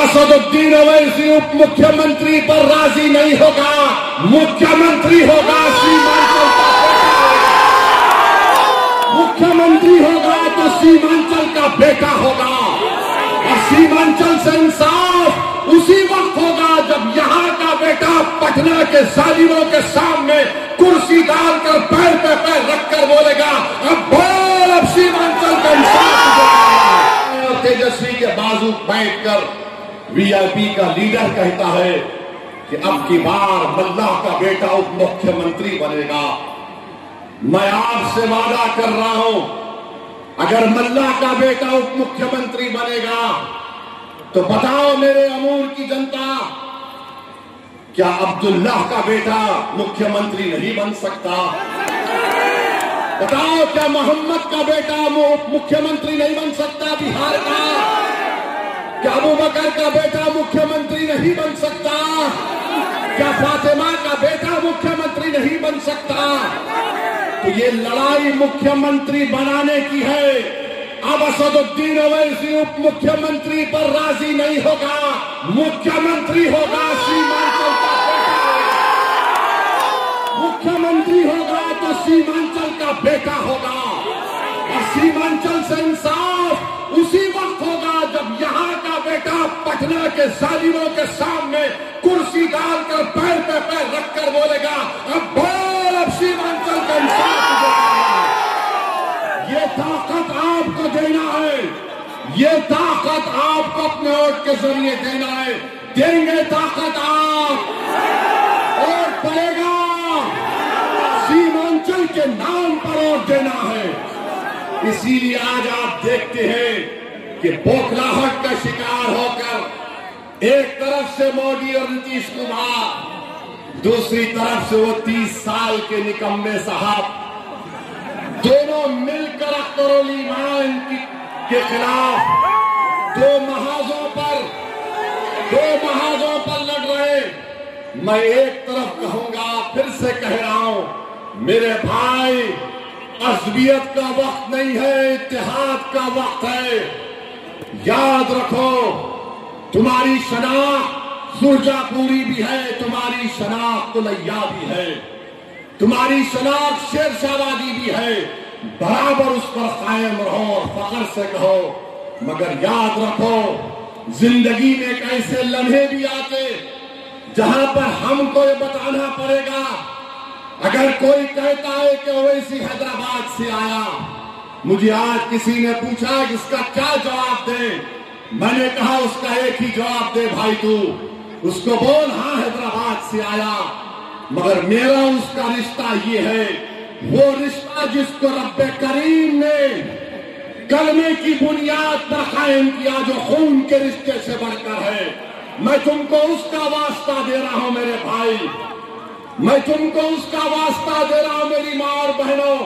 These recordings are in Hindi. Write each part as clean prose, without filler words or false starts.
असदुद्दीन ओवैसी उप मुख्यमंत्री पर राजी नहीं होगा। मुख्यमंत्री होगा सीमांचल का बेटा। मुख्यमंत्री होगा तो सीमांचल का बेटा होगा। और सीमांचल से इंसाफ उसी वक्त होगा जब यहां का बेटा पटना के जालिमों के सामने कुर्सी डालकर पैर पे पैर रखकर बोलेगा, अब बोल, अब सीमांचल का इंसाफ। तेजस्वी के बाजू बैठकर वीआईपी का लीडर कहता है कि अब की बार मल्लाह का बेटा उप मुख्यमंत्री बनेगा। मैं आपसे वादा कर रहा हूं, अगर मल्लाह का बेटा उप मुख्यमंत्री बनेगा तो बताओ मेरे अमूर की जनता, क्या अब्दुल्लाह का बेटा मुख्यमंत्री नहीं बन सकता? बताओ, क्या मोहम्मद का बेटा मुख्यमंत्री नहीं बन सकता बिहार का? क्या अबू बकर का बेटा मुख्यमंत्री नहीं बन सकता? क्या फातिमा का बेटा मुख्यमंत्री नहीं बन सकता? तो ये लड़ाई मुख्यमंत्री बनाने की है। अब असदुद्दीन ओवैसी उप मुख्यमंत्री पर राजी नहीं होगा। मुख्यमंत्री होगा सीमांचल का बेटा। मुख्यमंत्री होगा तो सीमांचल का बेटा होगा। और सीमांचल से इंसाफ उसी वक्त होगा जब यहां का बेटा पटना के जालिमों के सामने कुर्सी डालकर पैर पे पैर रखकर बोलेगा, अब बोल, अब सीमांचल का इंसाफ होगा। ये ताकत आपको देना है, ये ताकत आपको अपने वोट के जरिए देना है। देंगे ताकत आप, और पड़ेगा सीमांचल के नाम पर वोट देना है। इसीलिए आज आप देखते हैं कि बौखलाहट का शिकार होकर एक तरफ से मोदी और नीतीश कुमार, दूसरी तरफ से वो 30 साल के निकम्मे साहब, दोनों मिलकर अख्तर ईमान के खिलाफ दो महाजों पर लड़ रहे। मैं एक तरफ कहूंगा, फिर से कह रहा हूं, मेरे भाई, अज़बियत का वक्त नहीं है, इत्तेहाद का वक्त है। याद रखो, तुम्हारी शनाख्त सुरजापुरी भी है, तुम्हारी शनाख्त कुलैया भी है, तुम्हारी शनाख्त शेरशाहबादी भी है। बराबर उस पर कायम रहो और फख्र से कहो। मगर याद रखो, जिंदगी में एक ऐसे लम्हे भी आते जहां पर हमको ये बताना पड़ेगा। अगर कोई कहता है कि ओवैसी हैदराबाद से आया, मुझे आज किसी ने पूछा कि इसका क्या जवाब दे। मैंने कहा, उसका एक ही जवाब दे भाई, तू उसको बोल, हाँ हैदराबाद से आया। मगर मेरा उसका रिश्ता ये है, वो रिश्ता जिसको रब्बे करीम ने कलमे की बुनियाद पर कायम किया, जो खून के रिश्ते से बढ़कर है। मैं तुमको उसका वास्ता दे रहा हूं मेरे भाई, मैं तुमको उसका वास्ता दे रहा हूं मेरी मां और बहनों।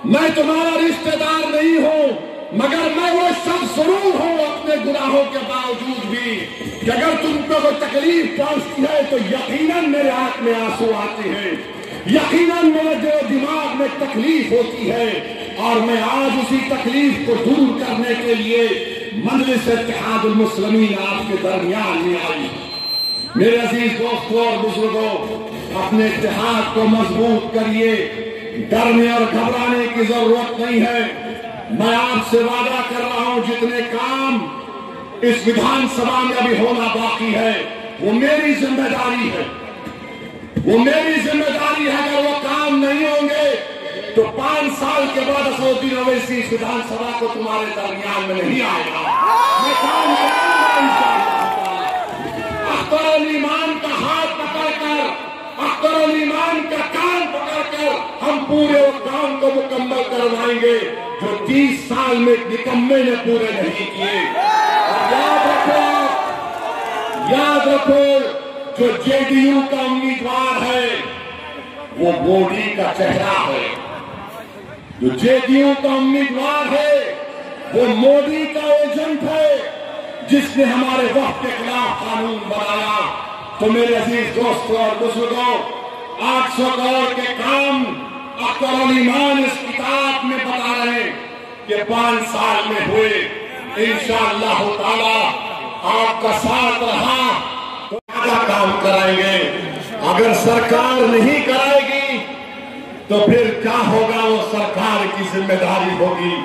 मैं तुम्हारा रिश्तेदार नहीं हूं, मगर मैं वो शख्स जरूर हूं अपने गुनाहों के बावजूद भी, कि अगर तुमको कोई तकलीफ पहुंचती है तो यकीनन मेरे आंख में आंसू आते हैं, यकीनन मेरे दिमाग में तकलीफ होती है। और मैं आज उसी तकलीफ को दूर करने के लिए मजलिस इत्तेहादुल मुस्लिमीन आपके दरमियान में आई। मेरे अजीज दोस्तों और बुजुर्गों, अपने इत्तेहाद को मजबूत करिए, डरने और घबराने की जरूरत नहीं है। मैं आपसे वादा कर रहा हूं, जितने काम इस विधानसभा में अभी होना बाकी है, वो मेरी जिम्मेदारी है, वो मेरी जिम्मेदारी है। अगर वो काम नहीं होंगे तो 5 साल के बाद असदुद्दीन ओवैसी इस विधानसभा को तुम्हारे दरमियान में नहीं आएगा। मैं काम करूंगा इंशाअल्लाह। अख्तर ईमान का हाथ पकड़कर, अख्तर ईमान का कान पकड़कर हम पूरे काम को मुकम्मल करवाएंगे जो 30 साल में निकम्मे ने पूरे नहीं किए। याद रखो, जो जेडीयू का उम्मीदवार है वो मोदी का चेहरा है, जो जेडीयू का उम्मीदवार है वो मोदी का एजेंट है, जिसने हमारे वक्त के खिलाफ कानून बनाया। तो मेरे अजीज दोस्तों और बुजुर्गों, 800 करोड़ के काम अख्तर ईमान इस किताब में बता रहे हैं कि 5 साल में हुए। इंशाअल्लाह ताला आपका साथ रहा तो क्या काम कराएंगे। अगर सरकार नहीं कराएगी तो फिर क्या होगा, वो सरकार की जिम्मेदारी होगी।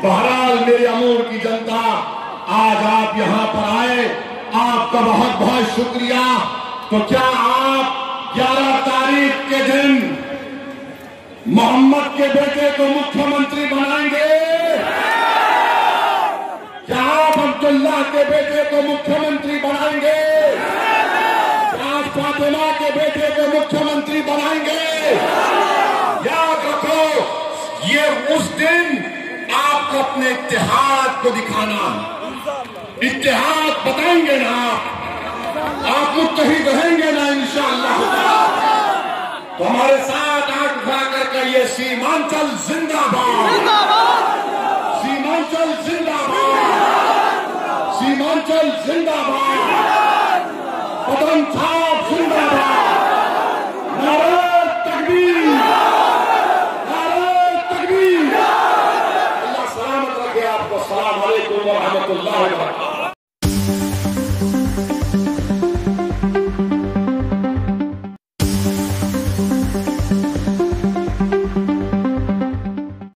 बहरहाल मेरे अमूर की जनता, आज आप यहां पर आए, आपका बहुत बहुत शुक्रिया। तो क्या आप 11 तारीख के दिन मोहम्मद के बेटे को मुख्यमंत्री बनाएंगे? क्या आप अब्दुल्ला के बेटे को मुख्यमंत्री बनाएंगे? क्या आप फातिमा के बेटे को मुख्यमंत्री बनाएंगे? याद रखो, ये उस दिन आपको अपने इत्तेहाद को दिखाना, इत्तेहाद बताएंगे ना आप मुत्तहिद रहेंगे ना इंशाअल्लाह। तो हमारे साथ आठ उठा करके ये सीमांचल जिंदाबाद, सीमांचल जिंदाबाद, सीमांचल जिंदाबाद, पदम छाप जिंदाबाद, नारे तकबीर, नारे तकबीर। अल्लाह सलामत रखे आपको। अस्सलाम वालेकुम व रहमतुल्लाहि व बरकातहू।